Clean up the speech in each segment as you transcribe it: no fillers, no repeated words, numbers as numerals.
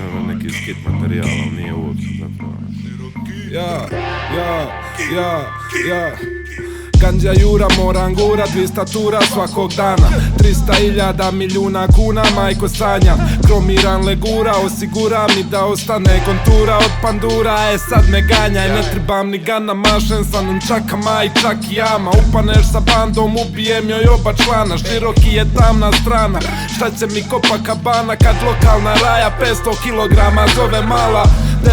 Evo neki skit materijal, ali nije uopće zapravo. Ganđa Jura moram gura, 200 tura svakog dana, 300.000 milijuna kuna, majko sanjam. Kromiran legura, osigura mi da ostane kontura od pandura. Sad me ganjaj, ne trebam ni gana, mašem sa nunčakama i čak i jama. Upaneš sa bandom, ubijem joj oba člana, široki je tamna strana. Šta će mi Copacabana kad lokalna raja 500 kilograma zove mala.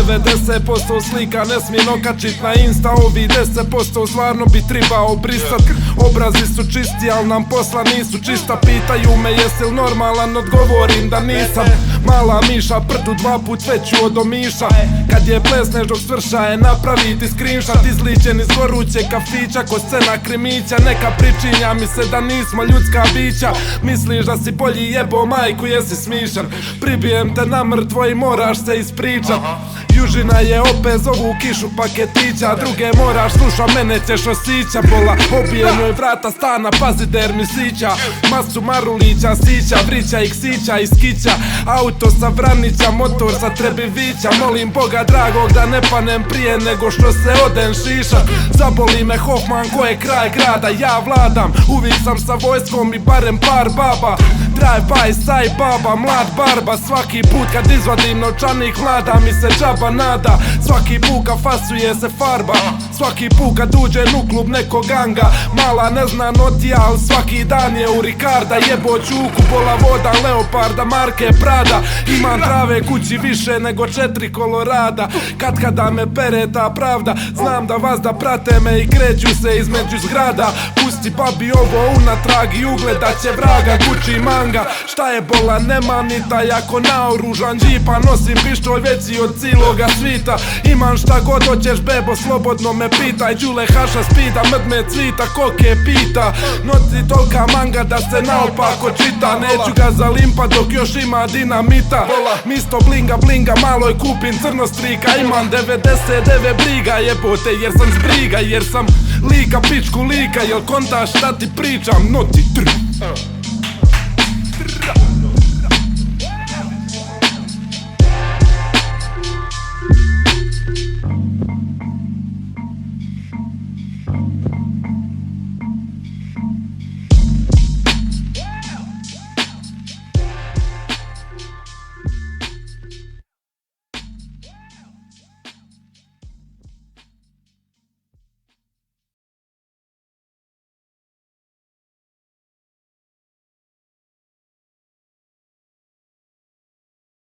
90% slika ne smijem okačit na Insta, ovi 10% stvarno bi tribao brisat. Obrazi su čisti, al nam posla nisu čista. Pitaju me jesi li normalan, odgovorim da nisam. Mala miša, prdu 2 put veću od omiša. Kad je plesneš dok svrša je napraviti screenshot. Izličen iz goruće kafića, ko scena krimića. Neka pričinja mi se da nismo ljudska bića. Misliš da si bolji jebo majku, jesi smišan. Pribijem te na mrtvo i moraš se ispričat. Južina je opet zovu kišu paketića, druge moraš sluša, mene ćeš osića. Bola obijem joj vrata stana, pazi der mi sića. Masu marulića, sića, vrića i ksića i skića. Auto sa Vranića, motor sa Trebivića. Molim Boga dragog da ne panem prije nego što se odem šišat. Zaboli me Hoffman ko je kraj grada, ja vladam. Uvijek sam sa vojskom i barem par baba. Drive by, saj baba, mlad barba. Svaki put kad izvadim novčanik mlada mi se džaba nada. Svaki put kad fasuje se farba, svaki put kad uđe u klub nekog ganga. Mala ne zna notija, al svaki dan je u Ricarda. Jebo čuku, pola voda, Leoparda, marke Prada. Imam trave kući više nego 4 Kolorada. Kada me pere ta pravda, znam da vas da prate me i kreću se između zgrada. Pusti babi ovo unatrag i ugledat će vraga. Gucci manga, šta je bola, nemam ni taj ako naoružan džipa. Nosim pištolj veći od ciloga svita. Imam šta god hoćeš bebo, slobodno me pitaj. Đule haša spida, mrd me cvita, koke pita. Noci tolika manga da se naopako čita. Neću ga zalimpat dok još ima dinamita. Misto blinga blinga, malo je kupim crnostrika. Imam 99 briga jebote jer sam zbriga. Jer sam lika pičku lika, jel kontaš šta ti pričam? Noti 3